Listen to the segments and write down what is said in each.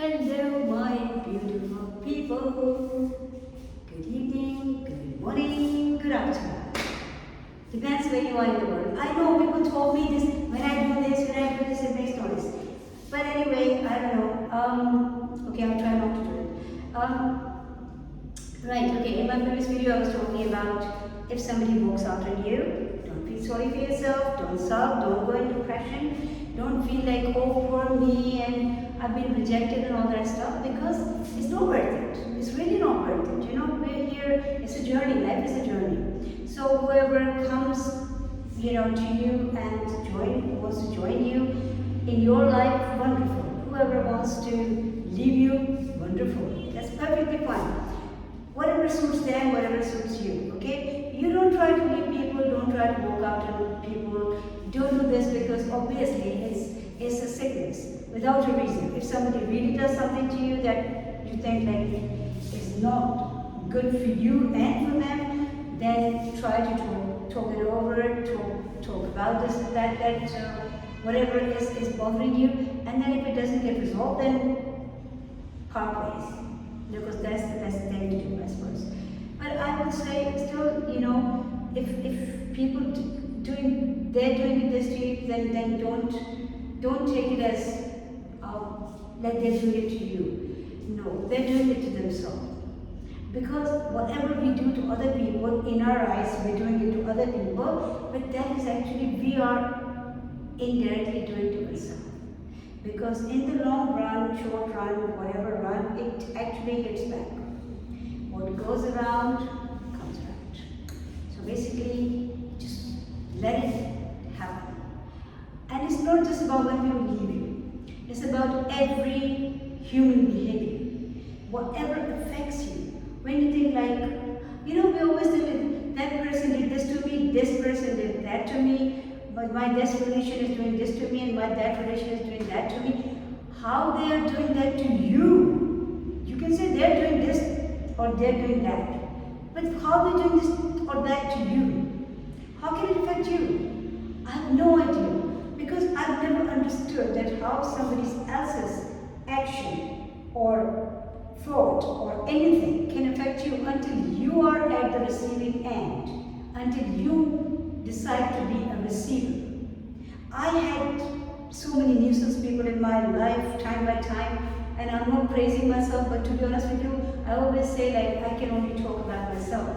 Hello, my beautiful people. Good evening, good morning, good afternoon. Depends where you are in the world. I know people told me this when I do this, it makes noise. But anyway, I don't know. Okay, I'll try not to do it. Right, okay, in my previous video I was talking about if somebody walks out on you, don't feel sorry for yourself, don't sob, don't go into depression, don't feel like, oh, poor me, and I've been rejected and all that stuff, because it's not worth it. It's really not worth it. You know, we're here, it's a journey, life is a journey. So whoever comes, to you and wants to join you in your life, wonderful. Whoever wants to leave you, wonderful. That's perfectly fine. Whatever suits them, whatever suits you, okay? You don't try to leave people, don't try to walk out on people. Don't do this because obviously it's a sickness without a reason. If somebody really does something to you that you think like is not good for you and for them, then try to talk it over, talk about this, that, whatever is bothering you, and then if it doesn't get resolved, then part ways. Because that's the best thing to do, I suppose. But I would say still, if people they're doing this to you, then don't take it as that they're doing it to you. No, they're doing it to themselves. Because whatever we do to other people, in our eyes, we're doing it to other people, but that is actually we are indirectly doing to ourselves. Because in the long run, short run, whatever run, it actually hits back. What goes around, comes around. So basically, just let it happen. And it's not just about when people leave you. It's about every human behavior. Whatever affects you. When you think like, we always think that person did this to me, this person did that to me, but my this relation is doing this to me, and my that relation is doing that to me. How they are doing that to you? You can say they're doing this or they're doing that. But how they're doing this or that to you? How can it affect you? I have no idea. Because I've never understood that how somebody else's action or thought or anything can affect you until you are at the receiving end, until you decide to be a receiver. I had so many nuisance people in my life, time by time, and I'm not praising myself, but to be honest with you, I always say like I can only talk about myself.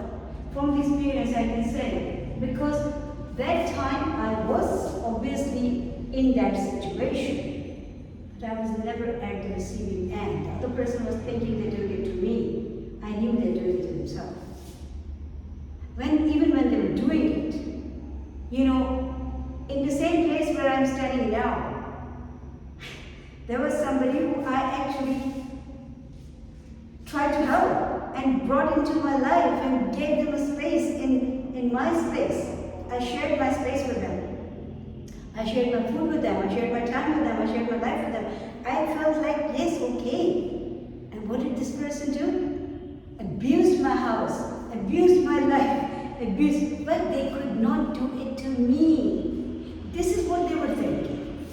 From experience I can say, because that time I was obviously in that situation, but I was never at the receiving end. The other person was thinking they're doing it to me. I knew they're doing it to themselves. Even when they were doing it, in the same place where I'm standing now, there was somebody who I actually tried to help and brought into my life and gave them a space in my space. I shared my space with them. I shared my food with them. I shared my time with them. I shared my life with them. I felt like, yes, okay. And what did this person do? Abused my house, abused my life, but they could not do it to me. This is what they were thinking.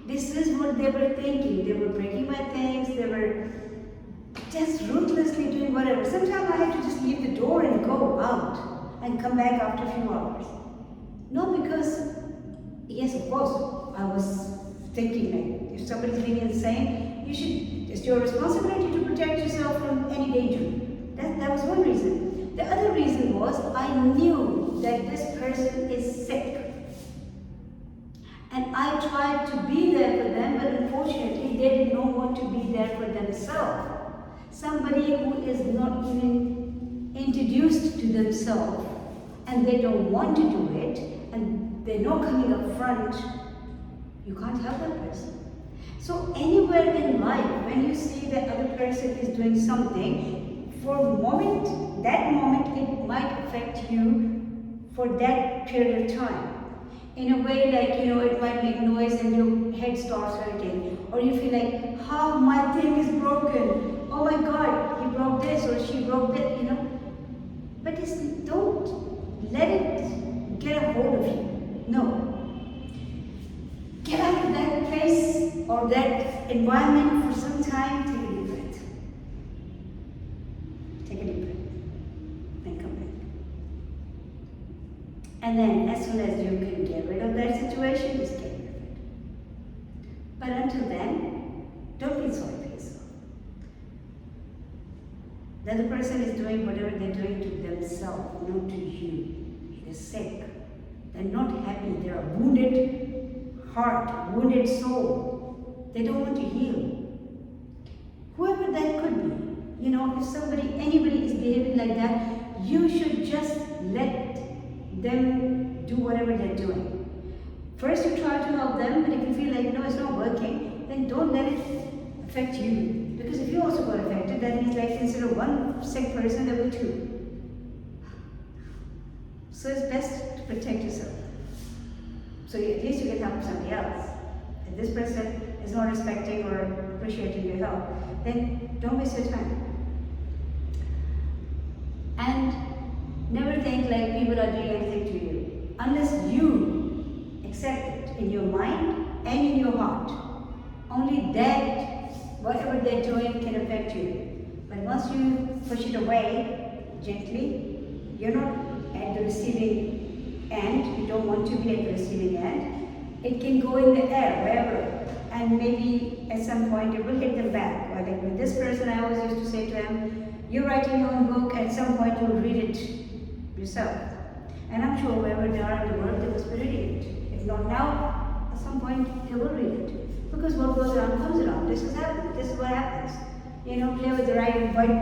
This is what they were thinking. They were breaking my things. They were just ruthlessly doing whatever. Sometimes I had to just leave the door and go out and come back after a few hours. No, because, yes, of course, I was thinking like, if somebody's being insane, it's your responsibility to protect yourself from any danger. That was one reason. The other reason was I knew that this person is sick. And I tried to be there for them, but unfortunately they did not want to be there for themselves. Somebody who is not even introduced to themselves and they don't want to do it and they're not coming up front, you can't help that person. So anywhere in life, when you see that other person is doing something, for a moment, that moment it might affect you for that period of time. In a way like, it might make noise and your head starts hurting. Or you feel like, how my thing is broken. Oh my God, he broke this or she broke that, But don't let it get a hold of you. No. Get out of that place or that environment for some time. And then as soon as you can get rid of that situation, just get rid of it. But until then, don't feel sorry for yourself. The other person is doing whatever they're doing to themselves, not to you. They're sick. They're not happy. They're a wounded heart, wounded soul. They don't want to heal. Whoever that could be, if somebody, anybody is behaving like that, you should just let them do whatever they're doing. First you try to help them, but if you feel like, no, it's not working, then don't let it affect you. Because if you also got affected, that means like instead of one sick person, there were two. So it's best to protect yourself. So at least you can help somebody else. If this person is not respecting or appreciating your help, then don't waste your time. And never think like people are doing anything to you. Unless you accept it in your mind and in your heart. Only that, whatever they're doing can affect you. But once you push it away gently, you're not at the receiving end, you don't want to be at the receiving end, it can go in the air, wherever, and maybe at some point it will hit them back. Or like with this person, I always used to say to him, you're writing your own book, at some point you'll read it yourself. And I'm sure wherever they are in the world, they must be reading it. If not now, at some point they will read it. Because what goes around comes around. This is what happens. Play with the white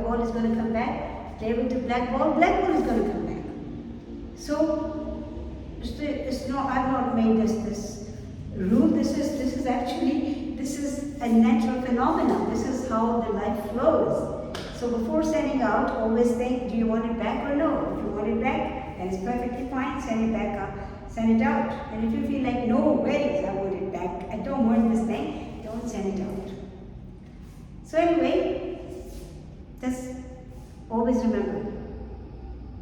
ball is going to come back. Play with the black ball is going to come back. So, I've not made this rule. This is a natural phenomenon. This is how the life flows. So before sending out, always think, do you want it back or no? If you want it back, then it's perfectly fine. Send it back up. Send it out. And if you feel like, no way, I want it back, I don't want this thing, don't send it out. So anyway, just always remember,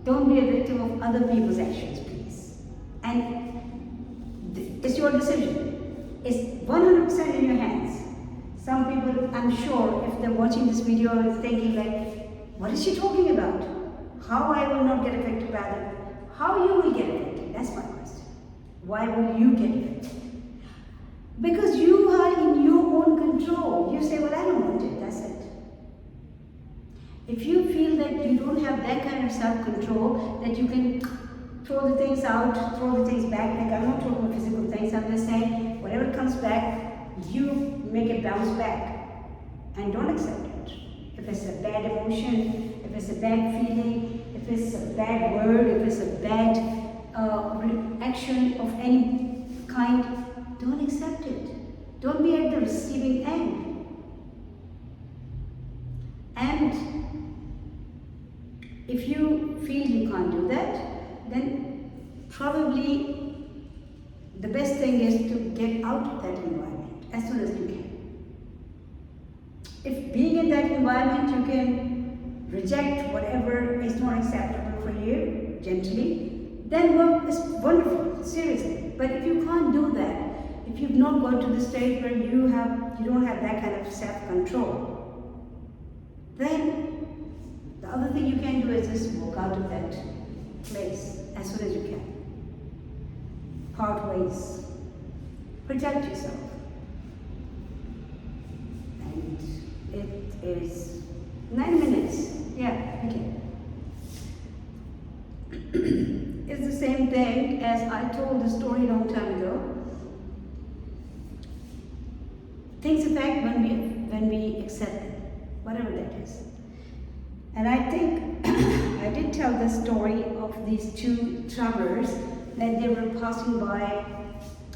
don't be a victim of other people's actions, please. And it's your decision. It's 100% in your hands. Some people, I'm sure, if they're watching this video, are thinking like, what is she talking about? How I will not get affected by that? How you will get affected? That's my question. Why will you get affected? Because you are in your own control. You say, well, I don't want it, that's it. If you feel that you don't have that kind of self-control, that you can throw the things out, throw the things back, like I'm not talking about physical things, I'm just saying, whatever comes back, you make it bounce back. And don't accept it. If it's a bad emotion, if it's a bad feeling, if it's a bad word, if it's a bad action of any kind, don't accept it. Don't be at the receiving end. And if you feel you can't do that, then probably the best thing is to get out of that environment as soon as you can. If being in that environment you can reject whatever is not acceptable for you gently, then well, it's wonderful, seriously. But if you can't do that, if you've not got to the stage where you don't have that kind of self-control, then the other thing you can do is just walk out of that place as soon as you can. Part ways. Protect yourself. And it is 9 minutes. Yeah, okay. It's the same thing as I told the story a long time ago. Things affect when we accept them, whatever that is. And I think I did tell the story of these two travelers that they were passing by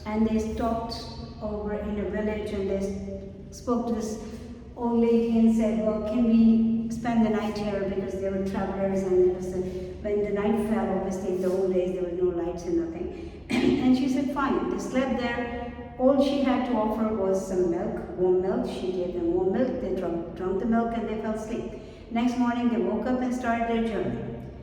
and they stopped over in a village and they spoke to this old lady and said, well, can we spend the night here, because they were travelers and it was when the night fell, obviously in the old days there were no lights and nothing. And she said fine. They slept there. All she had to offer was some milk, warm milk. She gave them warm milk. They drank the milk and they fell asleep. Next morning they woke up and started their journey.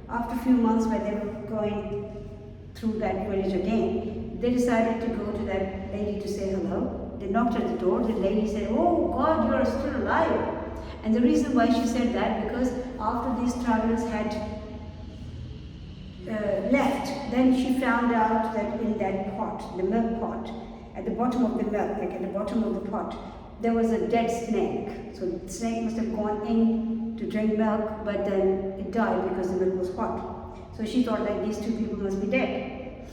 After a few months when they were going through that village again, they decided to go to that lady to say hello. They knocked at the door. The lady said, oh God, you are still alive. And the reason why she said that, because after these travelers had left, then she found out that in that pot, the milk pot, at the bottom of the milk, like at the bottom of the pot, there was a dead snake. So the snake must have gone in to drink milk, but then it died because the milk was hot. So she thought that these two people must be dead.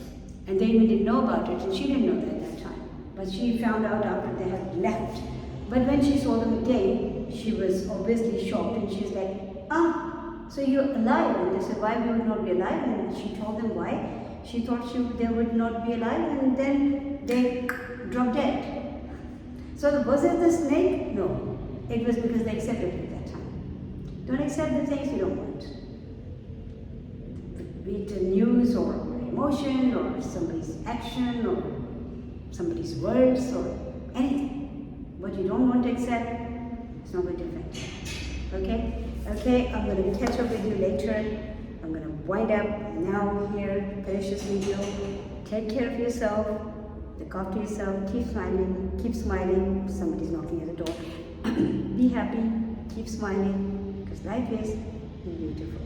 And they even didn't know about it, and she didn't know that at that time. But she found out after they had left. But when she saw them again, she was obviously shocked, and she's like, so you're alive? And they said, why we would not be alive? And she told them why. She thought they would not be alive, and then they dropped dead. So was it the snake? No. It was because they accepted it at that time. Don't accept the things you don't want. Be it the news or emotion or somebody's action or somebody's words or anything. What you don't want to accept, it's not going to affect you. Okay? Okay, I'm going to catch up with you later. I'm going to wind up now here, finish this video. Take care of yourself. Look after yourself. Keep smiling. Keep smiling. Somebody's knocking at the door. Be happy. Keep smiling. Because life is beautiful.